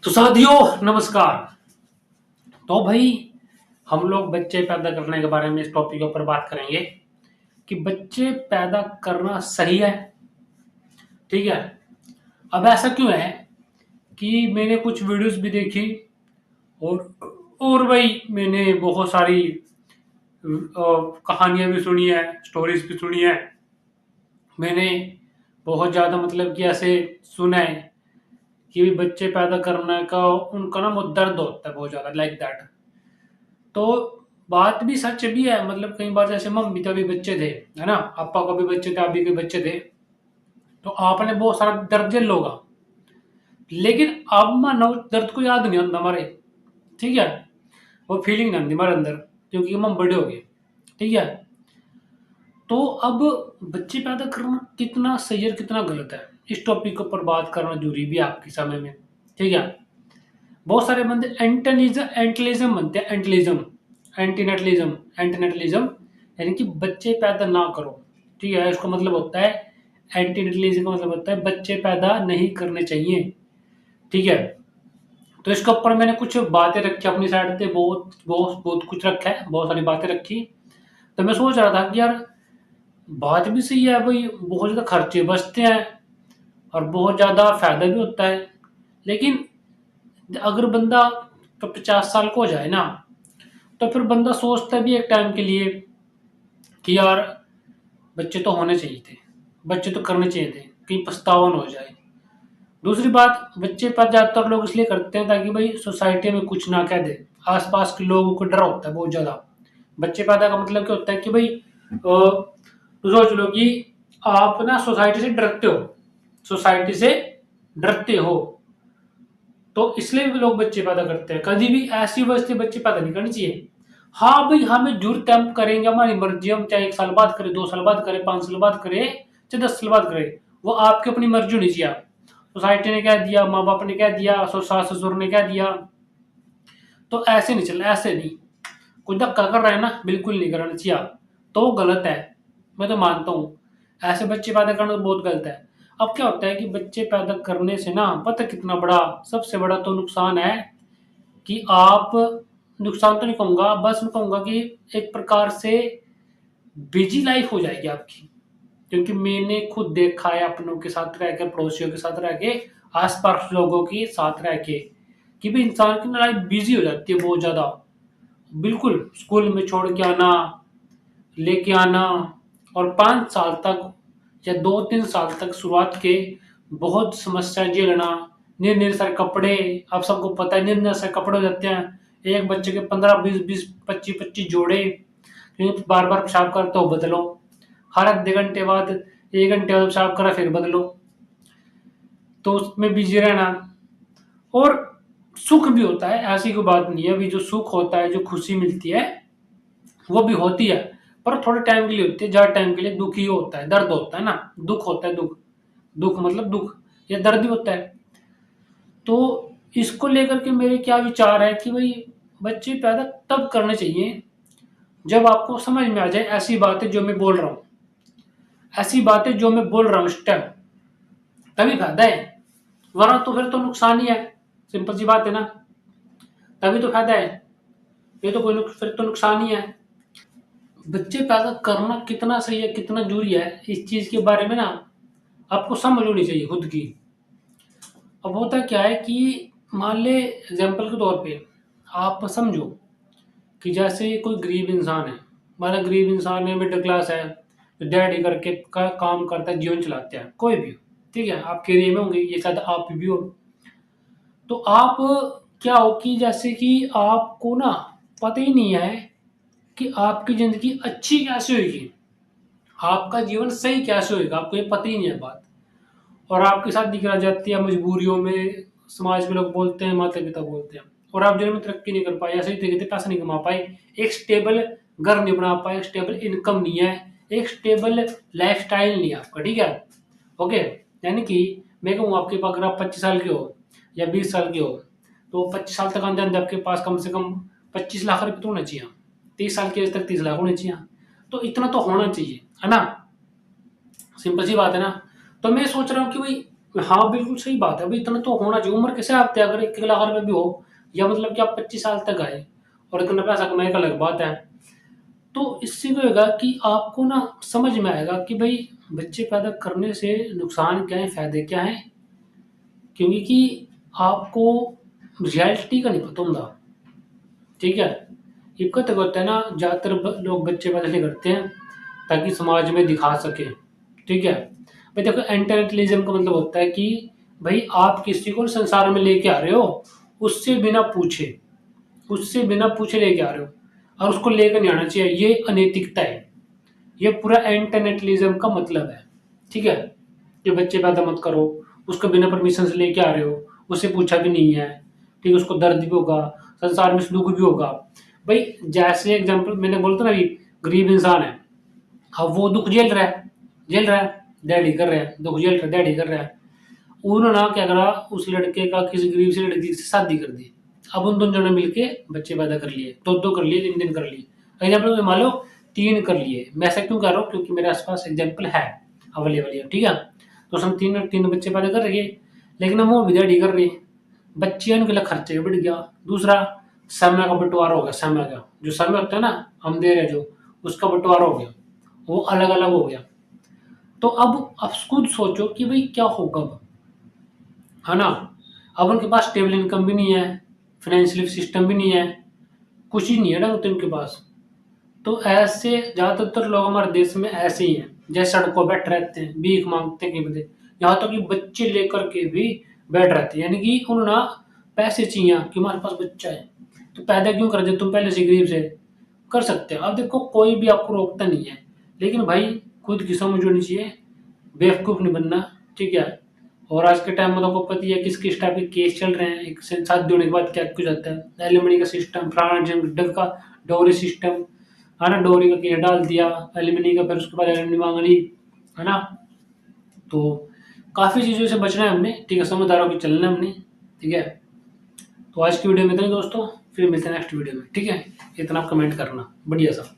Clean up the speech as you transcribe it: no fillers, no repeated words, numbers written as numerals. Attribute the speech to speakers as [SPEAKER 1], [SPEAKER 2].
[SPEAKER 1] तो साथियों नमस्कार। तो भाई हम लोग बच्चे पैदा करने के बारे में इस टॉपिक के ऊपर बात करेंगे कि बच्चे पैदा करना सही है। ठीक है। अब ऐसा क्यों है कि मैंने कुछ वीडियोस भी देखी और भाई मैंने बहुत सारी कहानियां भी सुनी है, स्टोरीज भी सुनी है। मैंने बहुत ज़्यादा मतलब कि ऐसे सुना है कि भी बच्चे पैदा करने का उनका ना वो दर्द होता है बहुत ज़्यादा, लाइक दैट। तो बात भी सच भी है, मतलब कई बार जैसे मम्मी तो अभी बच्चे थे, है ना, पापा को भी बच्चे थे, अभी के बच्चे थे, तो आपने बहुत सारा दर्द झेल होगा। लेकिन अब मानो दर्द को याद नहीं आता हमारे। ठीक है। वो फीलिंग नहीं आती हमारे अंदर क्योंकि हम बड़े हो गए। ठीक है। तो अब बच्चे पैदा करना कितना सही है और कितना गलत है, इस टॉपिक के ऊपर बात करना जरूरी भी है आपके समय में। ठीक है। बहुत सारे बंदे एंटिलिज्म बनते हैं, एंटीनेटलिज्म यानी कि बच्चे पैदा ना करो। ठीक है। इसका मतलब होता है, एंटीनेटलिज्म का मतलब होता है बच्चे पैदा नहीं करने चाहिए। ठीक है। तो इसके ऊपर मैंने कुछ बातें रखी अपनी साइड से, बहुत बहुत बहुत कुछ रखा है, बहुत सारी बातें रखी। तो मैं सोच रहा था कि यार बात भी सही है भाई, बहुत ज़्यादा खर्चे बचते हैं और बहुत ज़्यादा फायदा भी होता है। लेकिन अगर बंदा तो 50 साल को हो जाए ना, तो फिर बंदा सोचता भी एक टाइम के लिए कि यार बच्चे तो होने चाहिए थे, बच्चे तो करने चाहिए थे, कहीं पछतावा ना हो जाए। दूसरी बात, बच्चे पर ज़्यादातर लोग इसलिए करते हैं ताकि भाई सोसाइटी में कुछ ना कह दे, आसपास के लोगों को डर होता है बहुत ज़्यादा। बच्चे पैदा का मतलब क्या होता है कि भाई तो सोच लो कि आप ना सोसाइटी से डरते हो, सोसाइटी से डरते हो, तो इसलिए भी लोग बच्चे पैदा करते हैं। कभी भी ऐसी वजह से बच्चे पैदा नहीं करनी चाहिए। हाँ भाई हमें जरूरत है, हम करेंगे, हमारी मर्जी, हम चाहे 1 साल बाद करें, 2 साल बाद करें, 5 साल बाद करें, चाहे 10 साल बाद करें, वो आपकी अपनी मर्जी होनी चाहिए। सोसाइटी ने कह दिया, माँ बाप ने कह दिया, सास ससुर ने कह दिया, तो ऐसे नहीं चलना, ऐसे नहीं। कोई धक्का कर रहा है ना, बिल्कुल नहीं करना चाहिए, तो वो गलत है। मैं तो मानता हूँ ऐसे बच्चे पैदा करना तो बहुत गलत है। अब क्या होता है कि बच्चे पैदा करने से ना पता कितना बड़ा, सबसे बड़ा तो नुकसान है कि आप, नुकसान तो नहीं कहूँगा, बस मैं कहूँगा कि एक प्रकार से बिजी लाइफ हो जाएगी आपकी। क्योंकि मैंने खुद देखा है अपनों के साथ रह के, पड़ोसियों के साथ रह के, आसपास लोगों के साथ रह के, कि भाई इंसान की लाइफ बिजी हो जाती है बहुत ज़्यादा। बिल्कुल स्कूल में छोड़ के आना, लेके आना, और 5 साल तक या 2-3 साल तक शुरुआत के बहुत समस्याएं झेलना। निर निर सारे कपड़े, आप सबको पता है, निर निर सारे कपड़े हो जाते हैं। एक बच्चे के 15-20-20 25-25 जोड़े, क्योंकि बार बार पेशाब करते हो बदलो, हर आधे घंटे बाद, 1 घंटे बाद पेशाब करा फिर बदलो, तो उसमें बिजी रहना। और सुख भी होता है, ऐसी कोई बात नहीं है, अभी जो सुख होता है, जो खुशी मिलती है, वो भी होती है, पर थोड़े टाइम के लिए होती है। ज्यादा टाइम के लिए दुखी होता है, दर्द होता है ना, दुख होता है, दुख, दुख मतलब दुख, या दर्द ही होता है। तो इसको लेकर के मेरे क्या विचार है कि भाई बच्चे पैदा तब करने चाहिए जब आपको समझ में आ जाए ऐसी बातें जो मैं बोल रहा हूँ, ऐसी बातें जो मैं बोल रहा हूँ इस टाइम, तभी फायदा है, वरना तो फिर तो नुकसान ही है। सिंपल सी बात है ना, तभी तो फायदा है, ये तो कोई फिर तो नुकसान ही है। बच्चे पैदा करना कितना सही है, कितना जरूरी है, इस चीज के बारे में ना आपको समझ होनी चाहिए खुद की। अब होता क्या है कि मान ले एग्जाम्पल के तौर पे आप समझो कि जैसे कोई गरीब इंसान है, माना गरीब इंसान है, मिडिल क्लास है, तो दिहाड़ी करके का काम करता है, जीवन चलाते हैं, कोई भी हो। ठीक है। आपके एरिया में होंगे, ये शायद आप भी हो। तो आप क्या हो कि जैसे कि आपको ना पता ही नहीं है कि आपकी ज़िंदगी अच्छी कैसे होएगी, आपका जीवन सही कैसे होएगा, आपको ये पता ही नहीं है बात। और आपकी शादी करा जाती है मजबूरियों में, समाज के लोग बोलते हैं, माता पिता बोलते हैं, और आप जीवन में तरक्की नहीं कर पाए, ऐसे ही तरीके से पैसा नहीं कमा पाए, एक स्टेबल घर नहीं बना पाए, स्टेबल इनकम नहीं है, एक स्टेबल लाइफ स्टाइल नहीं है आपका। ठीक है। ओके। यानी कि मैं कहूँ आपके पास, अगर आप 25 साल के हो या 20 साल के हो, तो 25 साल तक आते आते आपके पास कम से कम 25 लाख रुपये तो होना चाहिए। 30 साल की एज तक 30 लाख होने चाहिए, तो इतना तो होना चाहिए, है ना। सिंपल सी बात है ना। तो मैं सोच रहा हूँ कि भाई हाँ, बिल्कुल सही बात है। भाई इतना तो होना चाहिए। उम्र कैसे आपते अगर 1 लाख रुपए भी हो या मतलब कि आप 25 साल तक आए और इतना पैसा कमाए का अलग बात है। तो इससे क्या होगा कि आपको ना समझ में आएगा कि भाई बच्चे पैदा करने से नुकसान क्या है, फ़ायदे क्या हैं? क्योंकि कि आपको रियलिटी का नहीं पता होता, ठीक है? ये कद होता है ना, ज़्यादातर लोग बच्चे पैदा इसलिए करते हैं ताकि समाज में दिखा सके, ठीक है? भाई देखो एंटाइटलिज्म का मतलब होता है कि भाई आप किसी को संसार में लेके आ रहे हो उससे बिना पूछे, उससे बिना पूछे लेके आ रहे हो और उसको लेकर नहीं आना चाहिए, ये अनैतिकता है। ये पूरा एंटाइटलिज्म का मतलब है, ठीक है? कि बच्चे पैदा मत करो, उसको बिना परमिशन से लेके आ रहे हो, उससे पूछा भी नहीं है, ठीक है? उसको दर्द भी होगा, संसार में सुख भी होगा। भाई जैसे एग्जाम्पल मैंने बोलता ना अभी, गरीब इंसान है, अब वो दुख झेल रहा है, डैडी कर रहे हैं, दुख झेल रहा है, डैडी कर रहा है। उन्होंने ना क्या करा, उस लड़के का किसी गरीब सी लड़की से शादी कर दी। अब उन दोनों ने मिलके बच्चे पैदा कर लिए, दो कर लिए, 3 कर लिए। एग्जाम्पल मान लो 3 कर लिए। मैं ऐसा क्यों कर रहा हूँ? क्योंकि मेरे आसपास एग्जाम्पल है, अवेलेबल है, ठीक है? तो उसने 3 बच्चे पैदा कर रखे, लेकिन अब वो भी डैडी कर रही। बच्चे उनके लिए खर्चे बढ़ गया। दूसरा, समय का बंटवारा हो गया, समय का जो समय होता है ना, हम दे रहे जो, उसका बंटवारा हो गया, वो अलग अलग हो गया। तो अब खुद सोचो कि भाई क्या होगा अब, है ना? अब उनके पास स्टेबल इनकम भी नहीं है, फाइनेंशियल सिस्टम भी नहीं है, कुछ ही नहीं है ढंग से उनके पास। तो ऐसे ज़्यादातर लोग हमारे देश में ऐसे ही हैं, जैसे सड़कों पर बैठ रहते हैं, भीख मांगते हैं, कहीं बंदे यहाँ तक कि बच्चे लेकर के भी बैठ रहते हैं, यानी कि उन्हें ना पैसे चाहिए कि हमारे पास बच्चा है। तो पैदा क्यों कर दे, तुम पहले से गरीब से कर सकते हो। अब देखो कोई भी आपको रोकता नहीं है, लेकिन भाई खुद की समझ होनी चाहिए, बेवकूफ़ नहीं बनना, ठीक है? और आज के टाइम में तो आपको पता ही है किस किस टाइप के केस चल रहे हैं, एक से शादी होने के बाद क्या कुछ आता है, एलिमनी का सिस्टम, फलाना ढंग का डोरी सिस्टम, है ना? डोरी का केस डाल दिया, एलिमनी का, फिर उसके बाद एलिमनी मांग ली, है ना? तो काफ़ी चीज़ों से बचना है हमने, ठीक है? समझदार होकर चलना है हमने, ठीक है? तो आज की वीडियो में इतना ही दोस्तों, फिर मिलते हैं नेक्स्ट वीडियो में, ठीक है? इतना आप कमेंट करना बढ़िया सा।